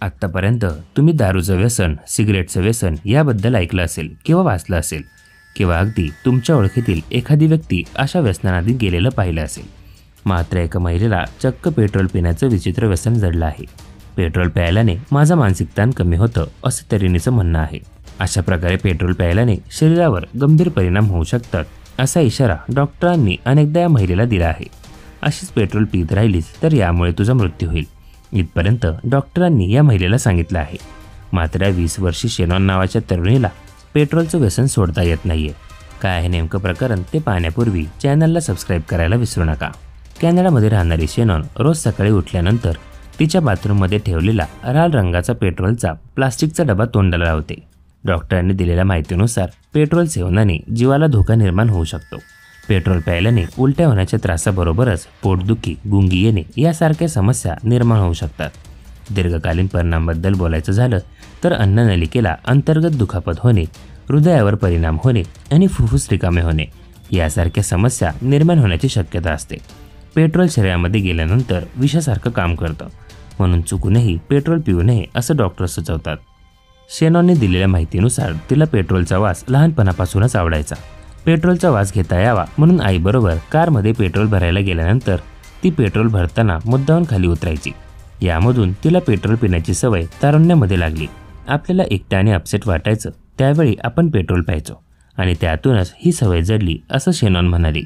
आत्तापर्यंत तुम्ही दारूचं व्यसन, सिगरेटचं व्यसन याबद्दल ऐकलं असेल किंवा वाचलं असेल किंवा अगदी तुमच्या ओळखीतील एखादी व्यक्ती अशा व्यसनाआधी गेलेलं पाहिलं असेल. मात्र एका महिलेला चक्क पेट्रोल पिण्याचं विचित्र व्यसन जडलं आहे. पेट्रोल प्यायल्याने माझं मानसिक ताण कमी होतं असं तरुणीचं म्हणणं आहे. अशा प्रकारे पेट्रोल प्यायल्याने शरीरावर गंभीर परिणाम होऊ शकतात असा इशारा डॉक्टरांनी अनेकदा या महिलेला दिला आहे. अशीच पेट्रोल पीत राहिलीस तर यामुळे तुझा मृत्यू होईल इथपर्यंत डॉक्टरांनी या महिलेला सांगितलं आहे. मात्र 20 वर्षीय शेनॉन नावाच्या तरुणीला पेट्रोलचं व्यसन सोडता येत नाहीये. काय आहे नेमकं प्रकरण ते पाहण्यापूर्वी चॅनलला सबस्क्राईब करायला विसरू नका. कॅनडामध्ये राहणारी शेनॉन रोज सकाळी उठल्यानंतर तिच्या बाथरूममध्ये ठेवलेला लाल रंगाचा पेट्रोलचा प्लास्टिकचा डबा तोंडाला लावते. डॉक्टरांनी दिलेल्या माहितीनुसार पेट्रोल सेवनाने जीवाला धोका निर्माण होऊ शकतो. पेट्रोल प्यायल्याने उलट्या होण्याच्या त्रासाबरोबरच पोटदुखी, गुंगी येणे यासारख्या समस्या निर्माण होऊ शकतात. दीर्घकालीन परिणामाबद्दल बोलायचं झालं तर अन्ननलिकेला अंतर्गत दुखापत होणे, हृदयावर परिणाम होणे आणि फुफ्फुस रिकामे होणे यासारख्या समस्या निर्माण होण्याची शक्यता असते. पेट्रोल शरीरामध्ये गेल्यानंतर विषासारखं काम करतं, म्हणून चुकूनही पेट्रोल पिऊ नये असं डॉक्टर सुचवतात. शेनॉनने दिलेल्या माहितीनुसार तिला पेट्रोलचा वास लहानपणापासूनच आवडायचा. पेट्रोलचा वास घेता यावा म्हणून आईबरोबर कारमध्ये पेट्रोल भरायला गेल्यानंतर ती पेट्रोल भरताना मुद्दामून खाली उतरायची. यामधून तिला पेट्रोल पिण्याची सवय तारुण्यामध्ये लागली. आपल्याला एकटं आणि अपसेट वाटायचं त्यावेळी आपण पेट्रोल प्यायचो आणि त्यातूनच ही सवय जडली असं शेनॉन म्हणाली.